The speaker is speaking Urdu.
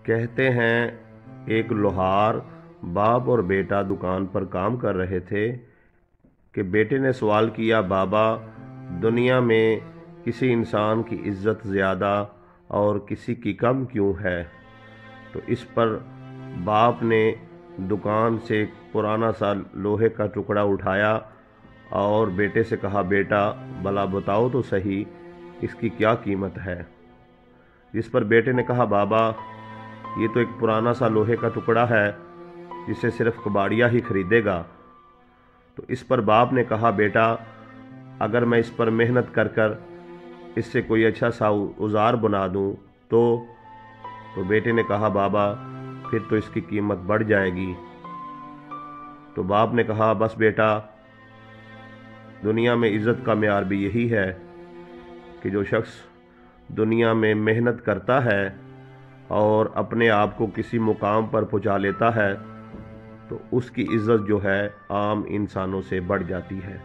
کہتے ہیں ایک لوہار باپ اور بیٹا دکان پر کام کر رہے تھے کہ بیٹے نے سوال کیا، بابا دنیا میں کسی انسان کی عزت زیادہ اور کسی کی کم کیوں ہے؟ تو اس پر باپ نے دکان سے ایک پرانا سا لوہے کا ٹکڑا اٹھایا اور بیٹے سے کہا، بیٹا بھلا بتاؤ تو صحیح اس کی کیا قیمت ہے؟ جس پر بیٹے نے کہا، بابا یہ تو ایک پرانا سا لوہے کا ٹکڑا ہے جسے صرف کباڑیا ہی خریدے گا۔ تو اس پر باپ نے کہا، بیٹا اگر میں اس پر محنت کر کر اس سے کوئی اچھا سا اوزار بنا دوں تو بیٹے نے کہا، بابا پھر تو اس کی قیمت بڑھ جائے گی۔ تو باپ نے کہا، بس بیٹا دنیا میں عزت کا معیار بھی یہی ہے کہ جو شخص دنیا میں محنت کرتا ہے اور اپنے آپ کو کسی مقام پر پہنچا لیتا ہے تو اس کی عزت جو ہے عام انسانوں سے بڑھ جاتی ہے۔